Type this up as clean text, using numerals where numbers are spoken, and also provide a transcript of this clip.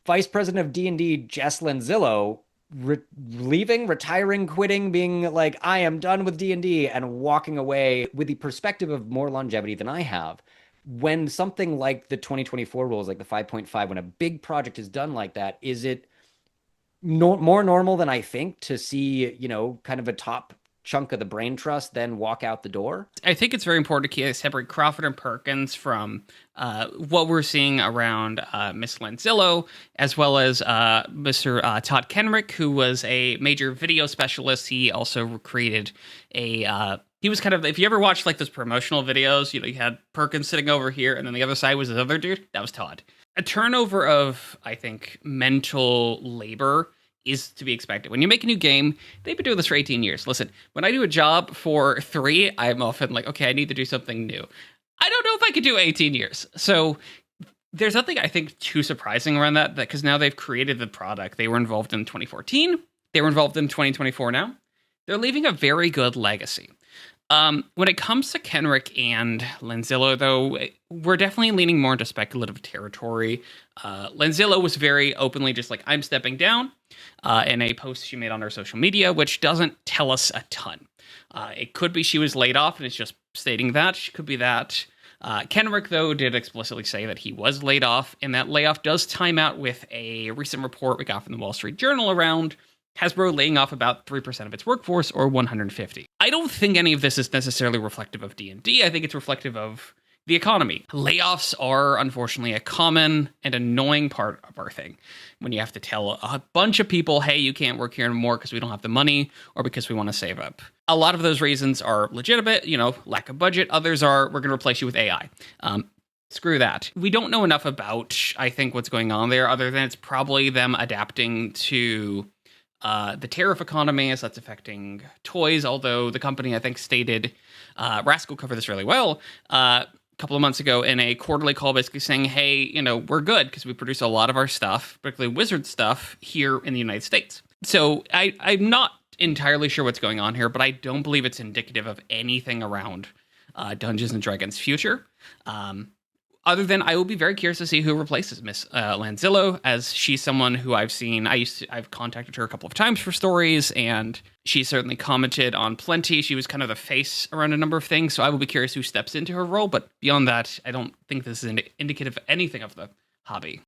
Vice President of D&D, Jess Lanzillo, leaving, retiring, quitting, being like, I am done with D&D, and walking away with the perspective of more longevity than I have. When something like the 2024 rules, like the 5.5, when a big project is done like that, is it more normal than I think to see, kind of a top chunk of the brain trust then walk out the door? I think it's very important to separate Crawford and Perkins from what we're seeing around Miss Lanzillo, as well as Mr. Todd Kenreck, who was a major video specialist. He also created he was kind of, if you ever watched like those promotional videos, you had Perkins sitting over here, and then the other side was this other dude. That was Todd. A turnover of, I think, mental labor is to be expected. When you make a new game, they've been doing this for 18 years. Listen, when I do a job for 3, I'm often like, okay, I need to do something new. I don't know if I could do 18 years. So there's nothing I think too surprising around that because now they've created the product. They were involved in 2014. They were involved in 2024 now. They're leaving a very good legacy. When it comes to Kenrick and Lanzillo, though, we're definitely leaning more into speculative territory. Lanzillo was very openly just like, I'm stepping down in a post she made on her social media, which doesn't tell us a ton. It could be she was laid off and it's just stating that. It could be that. Kenrick, though, did explicitly say that he was laid off, and that layoff does time out with a recent report we got from the Wall Street Journal around Hasbro laying off about 3% of its workforce, or 150. I don't think any of this is necessarily reflective of D&D. I think it's reflective of the economy. Layoffs are, unfortunately, a common and annoying part of our thing. When you have to tell a bunch of people, hey, you can't work here anymore because we don't have the money, or because we want to save up. A lot of those reasons are legitimate, lack of budget. Others are, we're going to replace you with AI. Screw that. We don't know enough about, I think, what's going on there, other than it's probably them adapting to the tariff economy as that's affecting toys, although the company, I think, stated, Rascal covered this really well, a couple of months ago in a quarterly call basically saying, hey, we're good because we produce a lot of our stuff, particularly Wizard stuff, here in the United States. So I'm not entirely sure what's going on here, but I don't believe it's indicative of anything around Dungeons & Dragons' future. Other than I will be very curious to see who replaces Miss Lanzillo, as she's someone who I've seen. I've contacted her a couple of times for stories, and she certainly commented on plenty. She was kind of the face around a number of things, so I will be curious who steps into her role. But beyond that, I don't think this is indicative of anything of the hobby.